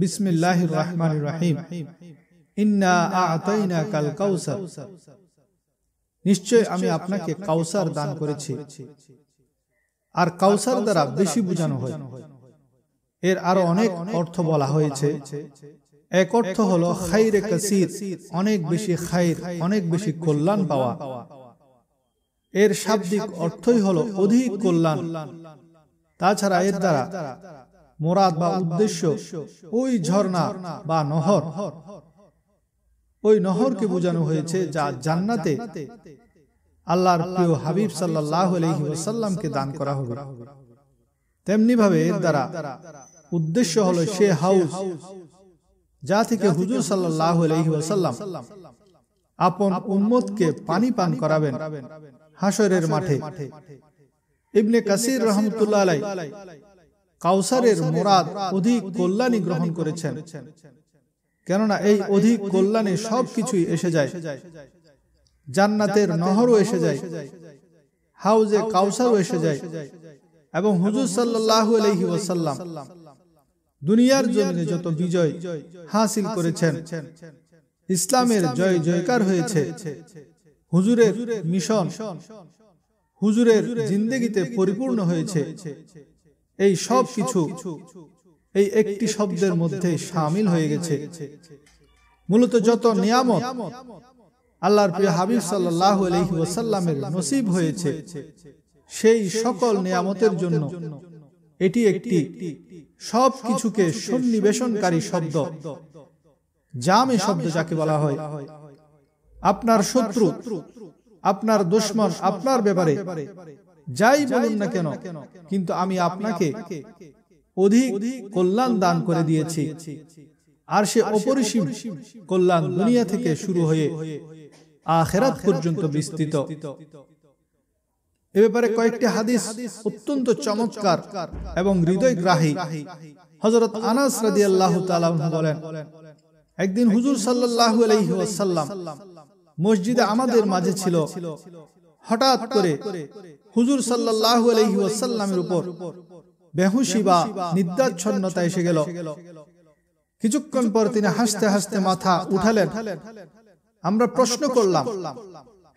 বিসমিল্লাহির রহমানির রহিম। ইন্না আ'তাইনাকাল কাউসার, নিশ্চয় আমি আপনাকে কাউসার দান করেছি। আর কাউসার দ্বারা বেশি বোঝানো হয়। এর আরো অনেক অর্থ বলা হয়েছে। এক অর্থ হলো খাইরে কাসীর, অনেক বেশি খাইর, অনেক বেশি কল্যাণ পাওয়া। এর শাব্দিক অর্থই হলো অধিক কল্যাণ। তাছাড়া এর দ্বারা মুরাদ বা উদ্দেশ্য ওই ঝর্ণা বা নহর, ওই নহরকে বোঝানো হয়েছে যা জান্নাতে আল্লাহর প্রিয় হাবিব সাল্লাল্লাহু আলাইহি ওয়াসাল্লামকে দান করা হবে। তেমনি ভাবে এর দ্বারা উদ্দেশ্য হলো সে হাউস যা থেকে হুজুর সাল্লাল্লাহু আলাইহি ওয়াসাল্লাম আপন উম্মতকে পানি পান করাবেন হাশরের মাঠে। ইবনে কাসির রাহমাতুল্লাহ আলাইহি কাউসারের মুরাদ অধিক কল্যাণী গ্রহণ করেছেন, কেননা এই অধিক কল্যাণে সবকিছুই এসে যায়। জান্নাতের নহরও এসে যায়, হাউজে কাউসারও এসে যায়, এবং হুজুর সাল্লাল্লাহু আলাইহি ওয়াসাল্লাম দুনিয়ার জমিনে যত বিজয় হাসিল করেছেন, ইসলামের জয় জয়কার হয়েছে, হুজুরের মিশন, হুজুরের জিন্দেগিতে পরিপূর্ণ হয়েছে, এই সব কিছু এই একটি শব্দের মধ্যে শামিল হয়ে গেছে। মূলত যত নিয়ামত আল্লাহর প্রিয় হাবিব সাল্লাল্লাহু আলাইহি ওয়াসাল্লামের নসিব হয়েছে, সেই সকল নিয়ামতের জন্য এটি একটি সব কিছুকে সন্নিবেশনকারী শব্দ, জামে শব্দ যাকে বলা হয়। আপনার শত্রু, আপনার দুশমন আপনার ব্যাপারে যাই বলুন না কেন, কিন্তু আমি আপনাকে অধিক কল্যাণ দান করে দিয়েছি। আর সে অপরিসীম কল্যাণ দুনিয়া থেকে শুরু হয়ে আখিরাত পর্যন্ত বিস্তৃত। এ ব্যাপারে কয়েকটি হাদিস অত্যন্ত চমৎকার এবং হৃদয়গ্রাহী। হযরত আনাস রাদিয়াল্লাহু তাআলা আনহু বলেন, একদিন হুজুর সাল্লাল্লাহু আলাইহি ওয়াসাল্লাম মসজিদে আমাদের মাঝে ছিল। হঠাৎ করে হুজুর সাল্লাল্লাহু আলাইহি ওয়াসাল্লামের উপর বেহুশি বা নিদ্রাচ্ছন্নতা এসে গেল। কিছুক্ষণ পর তিনি হাসতে হাসতে মাথা উঠালেন। আমরা প্রশ্ন করলাম,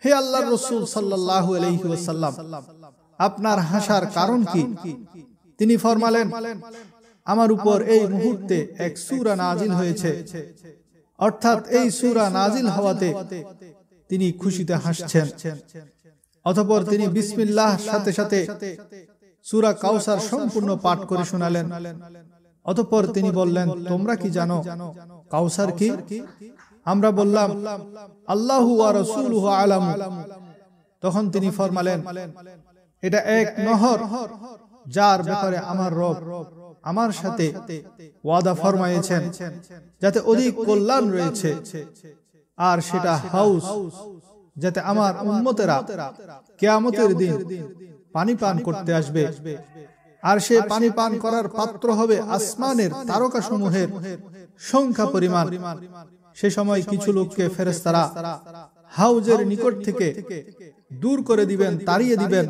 হে আল্লাহর রাসূল সাল্লাল্লাহু আলাইহি ওয়াসাল্লাম, আপনার হাসার কারণ কি? তিনি ফরমালেন, আমার উপর এই মুহূর্তে এক সূরা নাজিল হয়েছে। অর্থাৎ এই সূরা নাজিল হওয়াতে তিনি খুশিতে হাসছেন। অতঃপর তিনি বিসমিল্লাহ সাথে সাথে সূরা কাউসার সম্পূর্ণ পাঠ করে শোনালেন। অতঃপর তিনি বললেন, তোমরা কি জানো কাউসার কি? আমরা বললাম, আল্লাহু ওয়া রাসূলুহু আলামু। তখন তিনি ফরমালেন, এটা এক নহর যার ব্যাপারে আমার রব আমার সাথে ওয়াদা ফরমায়েছেন, যাতে অধিক কল্যাণ রয়েছে। আর সেটা হাউস যাতে আমার উম্মতেরা কিয়ামতের দিন পানি পান করতে আসবে। আর সে পানি পান করার পাত্র হবে আসমানের তারকাসমূহের সংখ্যা পরিমাণ। সে সময় কিছু লোককে ফেরেশতারা হাউজের নিকট থেকে দূর করে দিবেন, তাড়িয়ে দিবেন।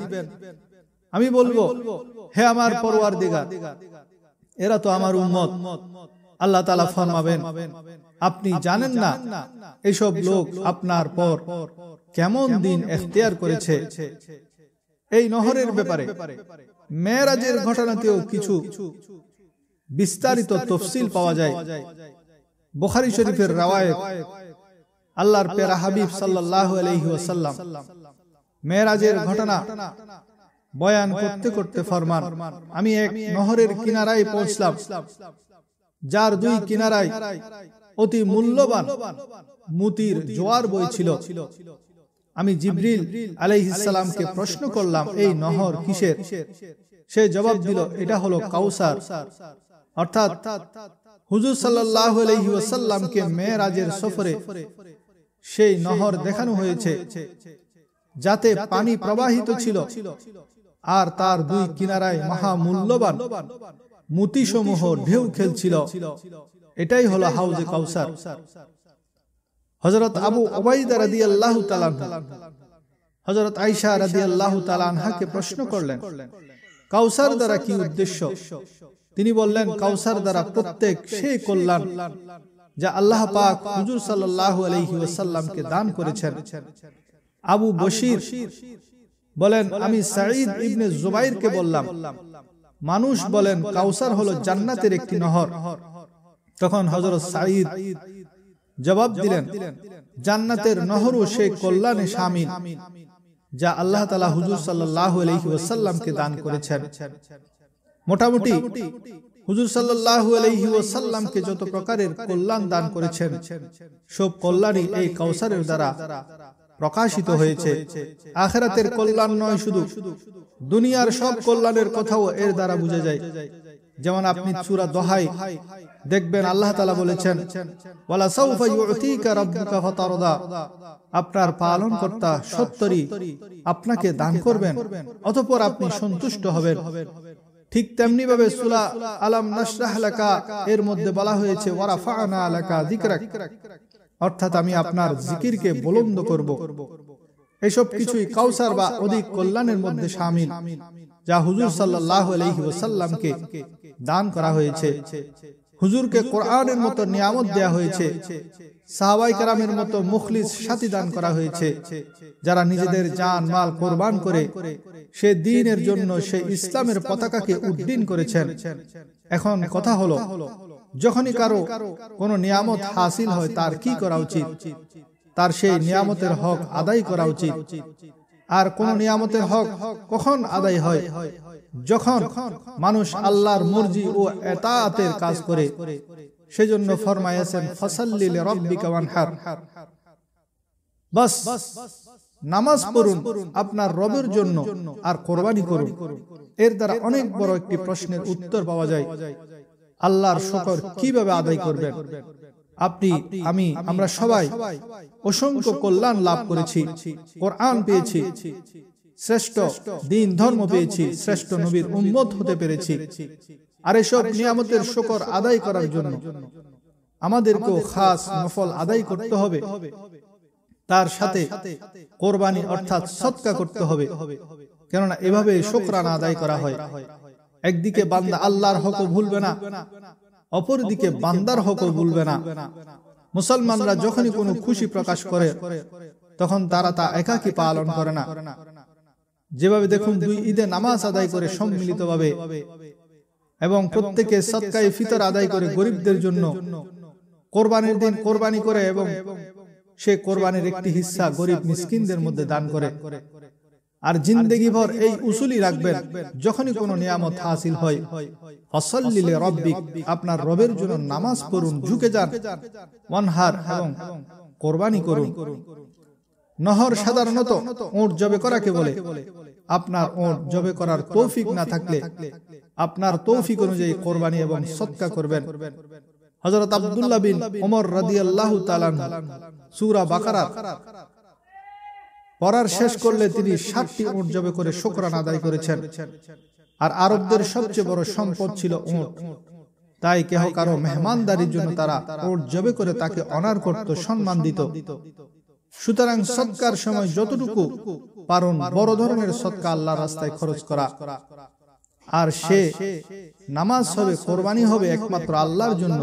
আমি বলবো, হে আমার পরওয়ারদিগার, এরা তো আমার উম্মত। আল্লাহ তাআলা ফরমাবেন, আপনি জানেন না এসব লোক আপনার পর কেমন দিন ইখতিয়ার করেছে। এই নহরের ব্যাপারে মেরাজের ঘটনাতেও কিছু বিস্তারিত তফসিল পাওয়া যায়। বুখারী শরীফের রওয়ায়াত, আল্লাহর প্যারা হাবিব সাল্লাল্লাহু আলাইহি ওয়াসাল্লাম মেরাজের ঘটনা বয়ান করতে করতে ফরমান, আমি এক নহরের কিনারায় পৌঁছলাম, যার দুই কিনারায় অতি মূল্যবান মুতির জোয়ার বইছিল। আমি জিবরিল আলাইহিস সালামকে প্রশ্ন করলাম, এই নহর কিসের? সে জবাব দিল, এটা হলো কাউসার। অর্থাৎ হুজুর সাল্লাল্লাহু আলাইহি ওয়াসাল্লামকে মেরাজের সফরে সেই নহর দেখানো হয়েছে, যাতে পানি প্রবাহিত ছিল আর তার দুই কিনারায় মহামূল্যবান মুতিসমূহ ঢেউ খেলছিল। এটাই হলো হাউজে কাউসার। হযরত আবু উবাইদা রাদিয়াল্লাহু তাআলা হযরত আয়েশা রাদিয়াল্লাহু তাআলা আনহাকে প্রশ্ন করলেন, কাউসার দ্বারা কি উদ্দেশ্য? তিনি বললেন, কাউসার দ্বারা প্রত্যেক সেই কল্যাণ যা আল্লাহ পাক হুজুর সাল্লাল্লাহু আলাইহি ওয়াসাল্লামকে দান করেছেন। আবু বশির বলেন, আমি সাঈদ ইবনে জুবাইরকে বললাম, মানুষ বলেন কাউসার হলো জান্নাতের একটি নহর। তখন হযরত সাঈদ জবাব দিলেন, জান্নাতের নহরও সেই কল্যাণে শামিল যা আল্লাহ তাআলা হুজুর সাল্লাল্লাহু আলাইহি ওয়াসাল্লামকে দান করেছেন। মোটামুটি হুজুর সাল্লাল্লাহু আলাইহি ওয়াসাল্লামকে যত প্রকারের কল্যাণ দান করেছেন, সব কল্যাণই এই কাউসারের দ্বারা প্রকাশিত হয়েছে। আখিরাতের কল্যাণ নয়, শুধু দুনিয়ার সব কল্যাণের কথাও এর দ্বারা বোঝা যায়। যেমন আপনি সূরা দোহায় দেখবেন আল্লাহ তাআলা বলেছেন, ওয়ালা সাউফা ইউতিকা রাব্বুকা ফাতারদা, আপনার পালনকর্তা সত্তরই আপনাকে দান করবেন, অতঃপর আপনি সন্তুষ্ট হবেন। ঠিক তেমনি ভাবে সূরা আলাম নাশরাহ লাকা এর মধ্যে বলা হয়েছে, ওয়া রাফা'না লাকা যিকরাক, অর্থাৎ আমি আপনার জিকিরকে বুলন্দ করব। এসব কিছুই কাউসার বা অধিক কল্যাণের মধ্যে শামিল যা হুজুর সাল্লাল্লাহু আলাইহি ওয়াসাল্লামকে দান করা হয়েছে। হুজুরকে কোরআনের মতো নিয়ামত দেয়া হয়েছে, সাহাবায়ে কেরামের মতো মুখলিস সাথী দান করা হয়েছে, যারা নিজেদের জান মাল কোরবান করে সে দ্বীনের জন্য সে ইসলামের পতাকাকে উড্ডীন করেছেন। এখন কথা হলো, যখনই কারো কোনো নিয়ামত হাসিল হয় তার কি করা উচিত? তার সেই নিয়ামতের হক আদায় করা উচিত। আর কোন নিয়ামতের হক কখন আদায় হয়? যখন মানুষ আল্লাহর মর্জি ও এতাআতের কাজ করে। সেজন্য ফরমায়েছেন, ফাসাল্লি লিরাব্বিকা ওয়ানহার, বাস নামাজ পড়ুন আপনার রবের জন্য আর কোরবানি করুন। এর দ্বারা অনেক বড় একটি প্রশ্নের উত্তর পাওয়া যায়, আল্লাহর শুকর কিভাবে আদায় করবেন? আপনি, আমি, আমরা সবাই অসংখ্য কল্যাণ লাভ করেছি, কোরআন পেয়েছি, শ্রেষ্ঠ দ্বীন ধর্ম পেয়েছি, শ্রেষ্ঠ নবীর উম্মত হতে পেরেছি। আর এসব নিয়ামতের শুকর আদায় করার জন্য আমাদেরকেও খাস নফল আদায় করতে হবে, তার সাথে কোরবানি অর্থাৎ সদকা করতে হবে। কেননা এভাবে শুকরানা আদায় করা হয়। একদিকে বান্দা আল্লাহর হকও ভুলবে না, অপরদিকে বান্দার হকও ভুলবে না। মুসলমানরা যখনই কোনো খুশি প্রকাশ করে তখন তারা তা একাকী পালন করে না। যেভাবে দেখুন, দুই ঈদে নামাজ আদায় করে সম্মিলিতভাবে এবং প্রত্যেকে সদকায়ে ফিতর আদায় করে গরিবদের জন্য, কোরবানির দিন কোরবানি করে এবং সে কোরবানির একটি হিস্সা গরিব মিসকিনদের মধ্যে দান করে। আর জিন্দেগি ভর এই উসুলই রাখবেন, যখনই কোনো নিয়ামত হাসিল হয়, ফাসাল্লি লিরাব্বিক, আপনার রবের জন্য নামাজ পড়ুন, ঝুঁকে যান, ওয়ানহার, এবং কোরবানি করুন। নহর সাধারণত উট জবে করাকে বলে। আপনার উট জবে করার তৌফিক না থাকলে আপনার তৌফিক অনুযায়ী কোরবানি এবং সদকা করবেন। হযরত আব্দুল্লাহ বিন ওমর রাদিয়াল্লাহু তাআলা সূরা বাকারা পড়ার শেষ করলে তিনি ৭টি উট জবে করে শুকরানা আদায় করেছেন। আর আরবদের সবচেয়ে বড় সম্পদ ছিল উট, তাই কেহ কারো মেহমানদারির জন্য তারা উট জবে করে তাকে অনার করত, সম্মান দিত। সুতরাং সদকার সময় যতটুকু পারুন বড় ধরনের সদকা আল্লাহর রাস্তায় খরচ করা। আর সে নামাজ হবে, কোরবানি হবে একমাত্র আল্লাহর জন্য,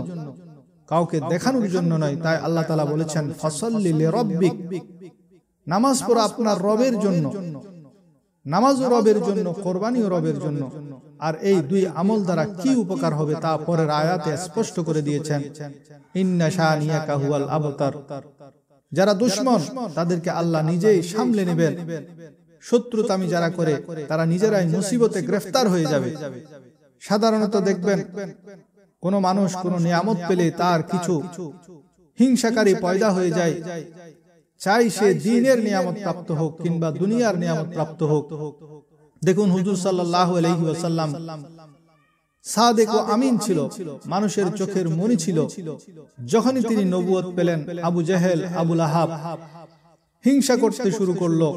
কাউকে দেখানোর জন্য নয়। তাই আল্লাহ তাআলা বলেছেন, ফাসাল্লি লিরাব্বিক, নামাজ পড়া আপনার রবের জন্য, নামাজও রবের জন্য, কোরবানিও রবের জন্য। আর এই দুই আমল দ্বারা কি উপকার হবে তা পরের আয়াতে স্পষ্ট করে দিয়েছেন, ইন্না শানিয়াকা হুয়াল আবতার। যারা দুশমন তাদেরকে আল্লাহ নিজেই সামলে নেবেন। শত্রুতামি যারা করে তারা নিজেরাই মুসিবতে গ্রেফতার হয়ে যাবে। সাধারণত দেখবেন কোন মানুষ কোন নিয়ামত পেলে তার কিছু হিংসাকারী পয়দা হয়ে যায়, চাই সে দ্বীনের নিয়ামত প্রাপ্ত হোক কিংবা দুনিয়ার নিয়ামত প্রাপ্ত হোক। দেখুন, হুজুর সাল্লাল্লাহু আলাইহি ওয়াসাল্লাম সাদেক ও আমিন ছিল, মানুষের চোখের মণি ছিল। যখনই তিনি নবুয়ত পেলেন, আবু জেহেল, আবু লাহাব হিংসা করতে শুরু করলো,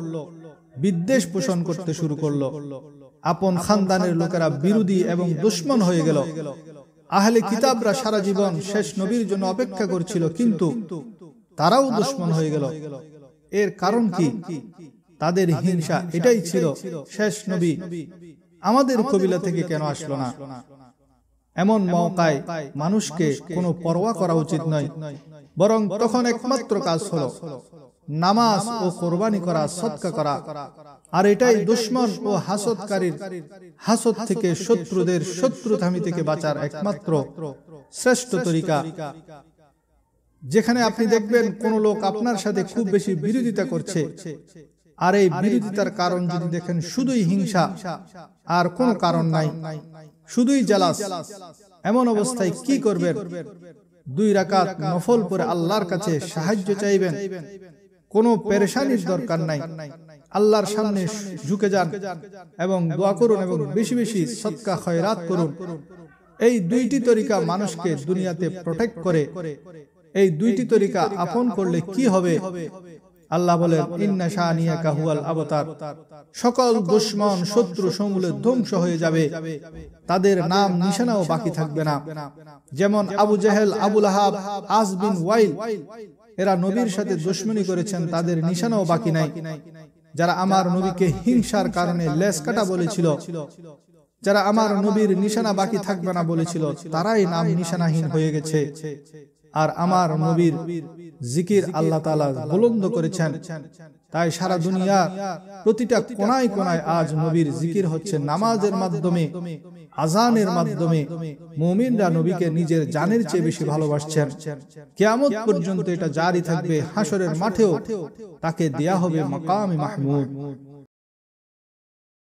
বিদ্বেষ পোষণ করতে শুরু করলো। আপন খানদানের লোকেরা বিরোধী এবং দুশমন হয়ে গেল। আহলে কিতাবরা সারা জীবন শেষ নবীর জন্য অপেক্ষা করছিল, কিন্তু তারাও দুশমন হয়ে গেল। এর কারণ কি? তাদের হিংসা এটাই ছিল, শেষ নবী আমাদের কবিলা থেকে কেন আসলো না? এমন মওকায় মানুষকে কোনো পরোয়া করা উচিত নয়, বরং তখন একমাত্র কাজ হলো নামাজ ও কোরবানি করা, সদকা করা। আর এটাই দুশমন ও হাসদকারীর হাসদ থেকে, শত্রুদের শত্রুতামি থেকে বাঁচার একমাত্র শ্রেষ্ঠ তরিকা। যেখানে আপনি দেখবেন কোন লোক আপনার সাথে খুব বেশি বিরোধিতা করছে, আর এই বিরোধিতার কারণ যদি দেখেন শুধুই হিংসা আর কোনো কারণ নাই, শুধুই জালাস, এমন অবস্থায় কি করবেন? 2 রাকাত নফল পড়ে আল্লাহর কাছে সাহায্য চাইবেন। কোনো পেরেশানির দরকার নাই, আল্লাহর সামনে ঝুঁকে যান এবং দোয়া করুন এবং বেশি বেশি সদকা খয়রাত করুন। এই 2টি তরিকা মানুষকে দুনিয়াতে প্রোটেক্ট করে। এই 2টি তরিকা আপন করলে কি হবে? আল্লাহ বলেন, ইন্না শানিয়াকা হুয়াল আবতার, সকল দুশমন শত্রু সমূলে ধ্বংস হয়ে যাবে, তাদের নাম নিশানাও বাকি থাকবে না। যেমন আবু জেহেল, আবু লাহাব, আস বিন ওয়াইল, এরা নবীর সাথে দুশমনি করেছেন, তাদের নিশানাও বাকি নাই। যারা আমার নবীকে হিংসার কারণে লেজ কাটা বলেছিল, যারা আমার নবীর নিশানা বাকি থাকবে না বলেছিল, তারাই নাম নিশানাহীন হয়ে গেছে। আর আমার নবীর জিকির আল্লাহ তাআলা বুলন্দ করেছেন। তাই সারা দুনিয়া প্রতিটা কোনায় কোনায় আজ নবীর জিকির হচ্ছে। নামাজের মাধ্যমে, আজানের মাধ্যমে মুমিনরা নবীকে নিজের জানের চেয়ে বেশি ভালোবাসছেন। কিয়ামত পর্যন্ত এটা জারি থাকবে। হাসরের মাঠেও তাকে দেয়া হবে মাকামে মাহমুদ।